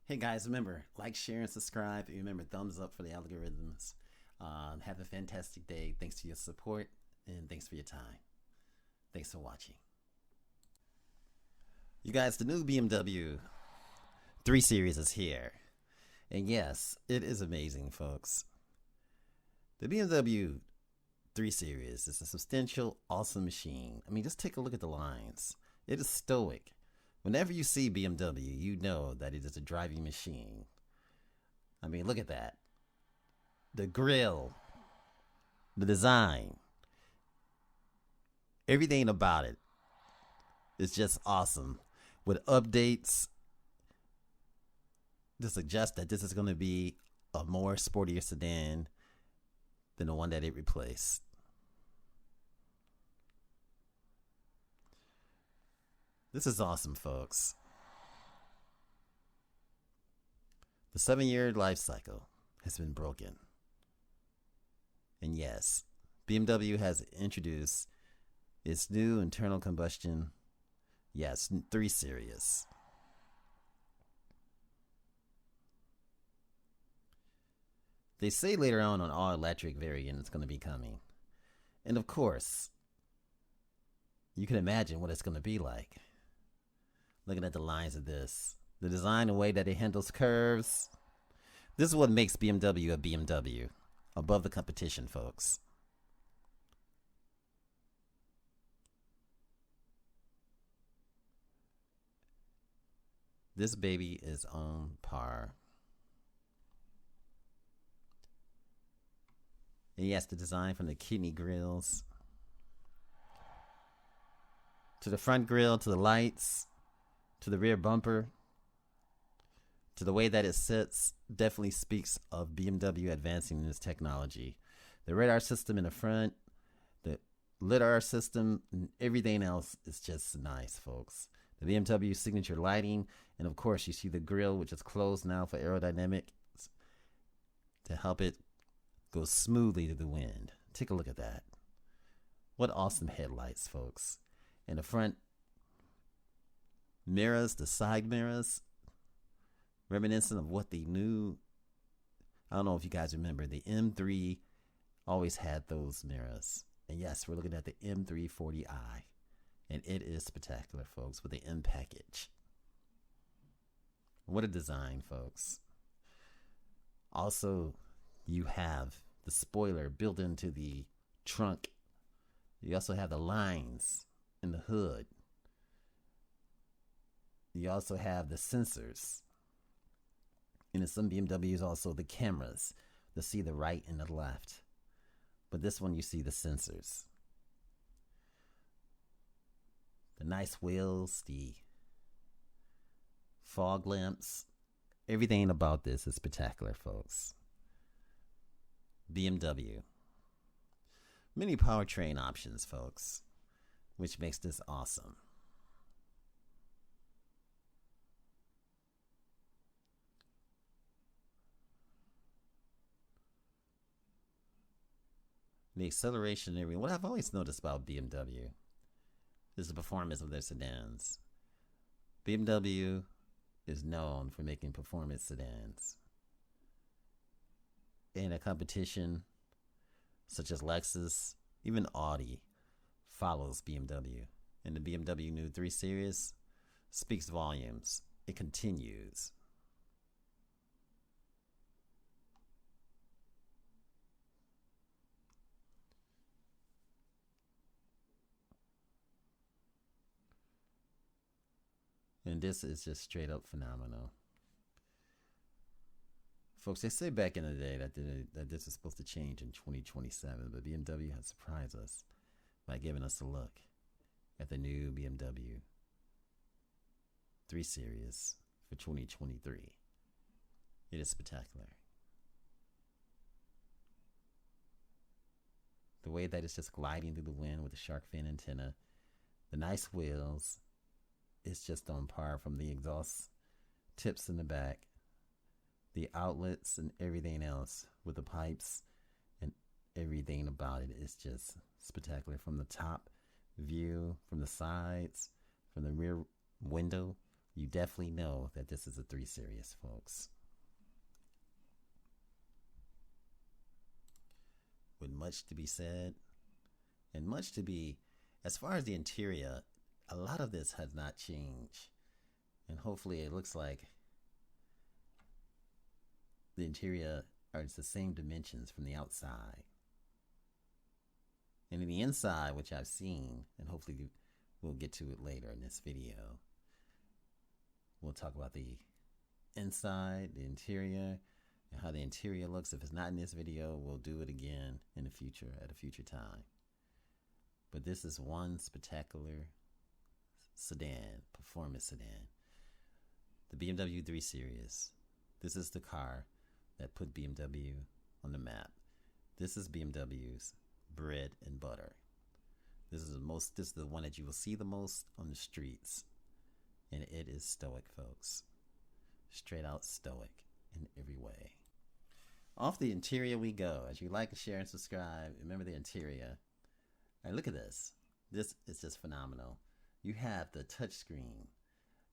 Hey guys, remember, like, share, and subscribe. And remember, thumbs up for the algorithms. Have a fantastic day. Thanks for your support and thanks for your time. Thanks for watching. You guys, the new BMW 3 Series is here. And yes, it is amazing, folks. The BMW 3 Series is a substantial, awesome machine. I mean, just take a look at the lines. It is stoic. Whenever you see BMW, you know that it is a driving machine. I mean, look at that. The grille, the design, everything about it is just awesome. With updates to suggest that this is going to be a more sportier sedan than the one that it replaced. This is awesome, folks. The 7-year life cycle has been broken. And yes, BMW has introduced its new internal combustion, 3 Series. They say later on an all-electric variant is going to be coming. And of course, you can imagine what it's going to be like. Looking at the lines of this, the design, the way that it handles curves. This is what makes BMW a BMW. Above the competition, folks. This baby is on par. And yes, the design from the kidney grills to the front grille, to the lights, to the rear bumper, to the way that it sits, definitely speaks of BMW advancing in its technology. The radar system in the front, the lidar system, and everything else is just nice, folks. The BMW signature lighting, and of course you see the grille, which is closed now for aerodynamics to help it go smoothly to the wind. Take a look at that. What awesome headlights, folks. And the front mirrors, the side mirrors, reminiscent of what they knew. I don't know if you guys remember, the M3 always had those mirrors. And yes, we're looking at the M340i. And it is spectacular, folks, with the M package. What a design, folks. Also, you have the spoiler built into the trunk. You also have the lines in the hood. You also have the sensors. And in some BMWs also the cameras to see the right and the left. But this one you see the sensors. The nice wheels, the fog lamps, everything about this is spectacular, folks. BMW. Many powertrain options, folks, which makes this awesome. The acceleration and everything. What I've always noticed about BMW is the performance of their sedans. BMW is known for making performance sedans. In a competition such as Lexus, even Audi follows BMW. And the BMW new 3 Series speaks volumes. It continues. And this is just straight up phenomenal. Folks, they say back in the day that this is supposed to change in 2027, but BMW has surprised us by giving us a look at the new BMW 3 Series for 2023. It is spectacular. The way that it's just gliding through the wind with the shark fin antenna, the nice wheels, it's just on par from the exhaust tips in the back, the outlets and everything else with the pipes and everything about it is just spectacular. From the top view, from the sides, from the rear window, you definitely know that this is a 3 Series, folks. With much to be said, and much to be, as far as the interior, a lot of this has not changed. And hopefully it looks like the interior are the same dimensions from the outside. And in the inside, which I've seen, and hopefully we'll get to it later in this video, we'll talk about the inside, the interior, and how the interior looks. If it's not in this video, we'll do it again in the future, at a future time. But this is one spectacular sedan, performance sedan. The BMW 3 Series. This is the car that put BMW on the map. This is BMW's bread and butter. This is the one that you will see the most on the streets. And it is stoic, folks. Straight out stoic in every way. Off the interior we go. As you like, share, and subscribe, remember the interior. All right, look at this. This is just phenomenal. You have the touch screen.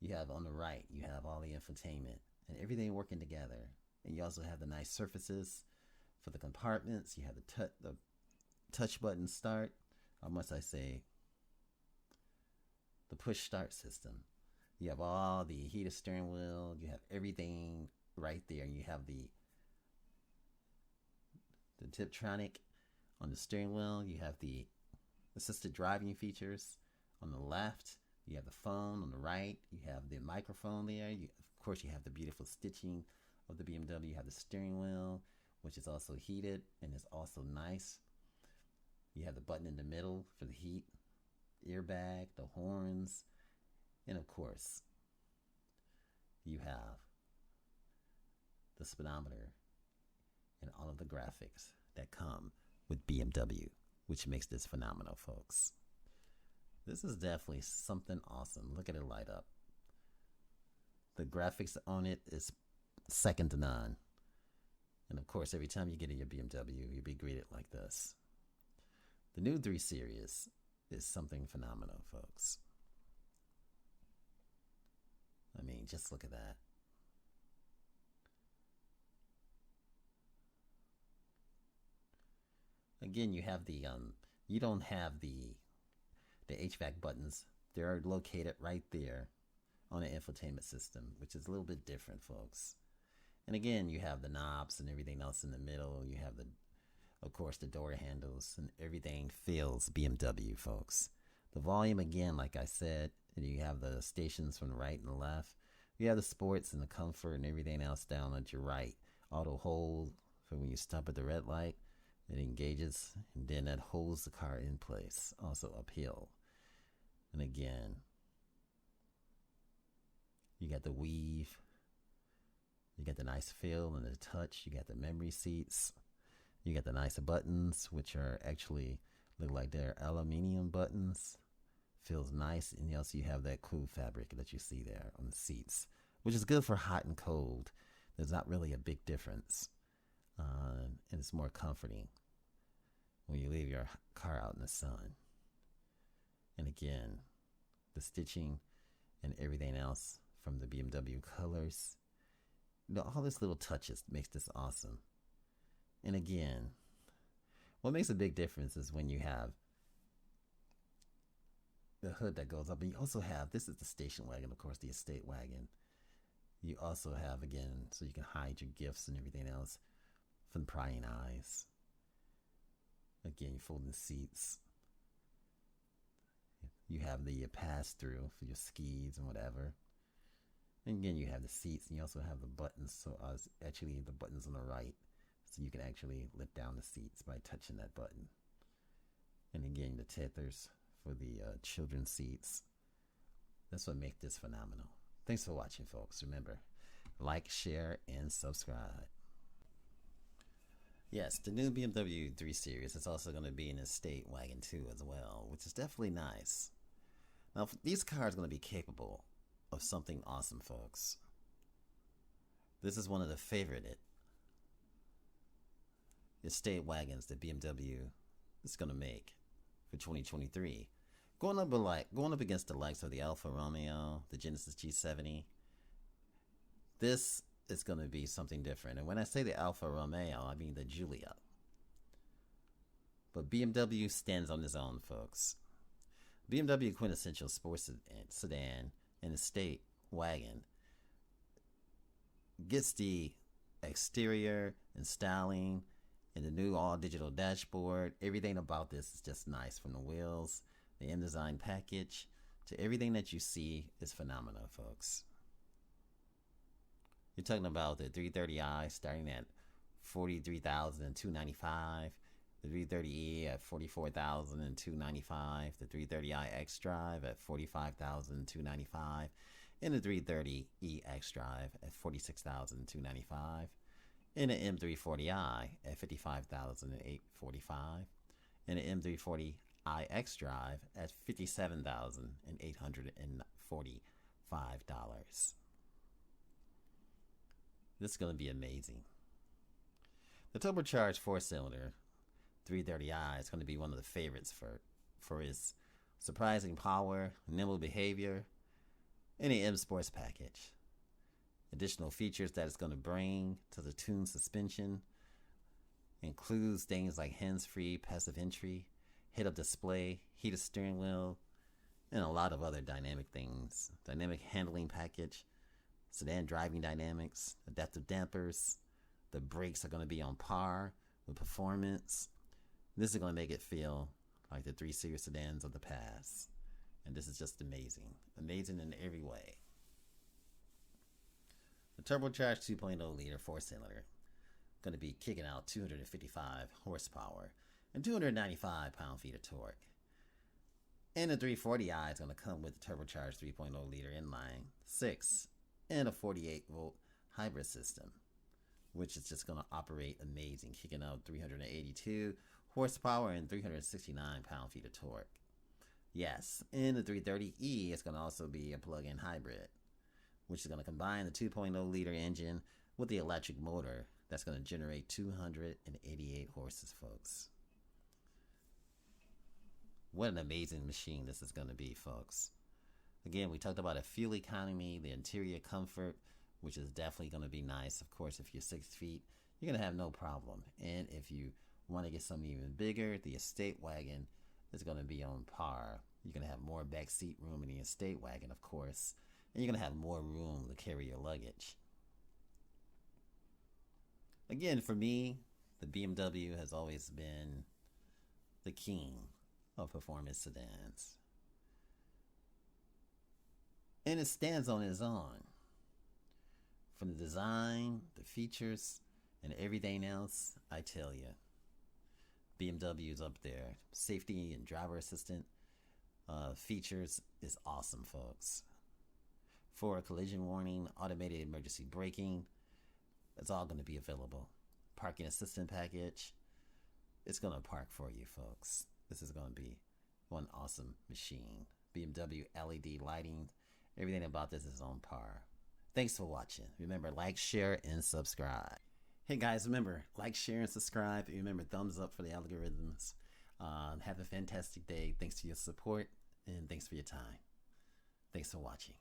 You have on the right, you have all the infotainment and everything working together. And you also have the nice surfaces for the compartments. You have the touch button start, or must I say, the push start system. You have all the heated steering wheel. You have everything right there. You have the Tiptronic on the steering wheel. You have the assisted driving features on the left. You have the phone on the right. You have the microphone there. Of course, you have the beautiful stitching of the BMW. You have the steering wheel, which is also heated and is also nice. You have the button in the middle for the heat, airbag, the horns, and of course, you have the speedometer and all of the graphics that come with BMW, which makes this phenomenal, folks. This is definitely something awesome. Look at it light up. The graphics on it is second to none. And of course, every time you get in your BMW, you'll be greeted like this. The new 3 Series is something phenomenal, folks. I mean, just look at that. Again, you have the you don't have the HVAC buttons. They're located right there on the infotainment system, which is a little bit different, folks. And again, you have the knobs and everything else in the middle. You have of course, the door handles, and everything feels BMW, folks. The volume, again, like I said, and you have the stations from the right and the left. You have the sports and the comfort and everything else down at your right. Auto hold for when you stop at the red light. It engages, and then that holds the car in place, also uphill. And again, you got the weave. You got the nice feel and the touch. You got the memory seats. You got the nice buttons, which are actually look like they're aluminum buttons. Feels nice. And also you have that cool fabric that you see there on the seats, which is good for hot and cold. There's not really a big difference. And it's more comforting when you leave your car out in the sun. And again, the stitching and everything else from the BMW colors. You know, all this little touches makes this awesome. And again, what makes a big difference is when you have the hood that goes up. And you also have, this is the station wagon, of course, the estate wagon. You also have, again, so you can hide your gifts and everything else from prying eyes. Again, folding seats. You have the pass-through for your skis and whatever. And again, you have the seats, and you also have the buttons. So actually, the buttons on the right. So you can actually lift down the seats by touching that button. And again, the tethers for the children's seats. That's what makes this phenomenal. Thanks for watching, folks. Remember, like, share, and subscribe. Yes, the new BMW 3 Series is also going to be an estate wagon too as well, which is definitely nice. Now, these cars are going to be capable of something awesome, folks. This is one of the favorite estate wagons that BMW is going to make for 2023. Of going up against the likes of the Alfa Romeo, the Genesis G70. This is going to be something different. And when I say the Alfa Romeo, I mean the Giulia. But BMW stands on its own, folks. BMW quintessential sports sedan and estate wagon gets the exterior and styling and the new all-digital dashboard. Everything about this is just nice, from the wheels, the InDesign package, to everything that you see is phenomenal, folks. You're talking about the 330i starting at $43,295, the 330e at $44,295, the 330i X Drive at $45,295, and the 330e X Drive at $46,295, and the M340i at $55,845, and the M340i X Drive at $57,845. This is going to be amazing. The turbocharged four-cylinder 330i is going to be one of the favorites for its surprising power, nimble behavior, and the M Sports package. Additional features that it's going to bring to the tuned suspension includes things like hands-free passive entry, head-up display, heated steering wheel, and a lot of other dynamic things. Dynamic handling package, sedan driving dynamics, adaptive dampers. The brakes are going to be on par with performance. This is going to make it feel like the 3 Series sedans of the past. And this is just amazing. Amazing in every way. The turbocharged 2.0 liter 4-cylinder going to be kicking out 255 horsepower and 295 pound-feet of torque. And the 340i is going to come with the turbocharged 3.0 liter inline-six and a 48-volt hybrid system, which is just going to operate amazing, kicking out 382 horsepower and 369 pound-feet of torque. Yes, and the 330e is going to also be a plug-in hybrid, which is going to combine the 2.0 liter engine with the electric motor that's going to generate 288 horses, folks. What an amazing machine this is going to be, folks. Again, we talked about a fuel economy, the interior comfort, which is definitely going to be nice. Of course, if you're 6 feet, you're going to have no problem. And if you want to get something even bigger, the estate wagon is going to be on par. You're going to have more back seat room in the estate wagon, of course. And you're going to have more room to carry your luggage. Again, for me, the BMW has always been the king of performance sedans. And it stands on its own. From the design, the features, and everything else, I tell you, BMW is up there. Safety and driver assistant features is awesome, folks. For a collision warning, automated emergency braking, it's all going to be available. Parking assistant package, it's going to park for you, folks. This is going to be one awesome machine. BMW LED lighting, everything about this is on par. Thanks for watching. Remember, like, share, and subscribe. Hey guys, remember, like, share, and subscribe. Remember, thumbs up for the algorithms. Have a fantastic day. Thanks for your support, and thanks for your time. Thanks for watching.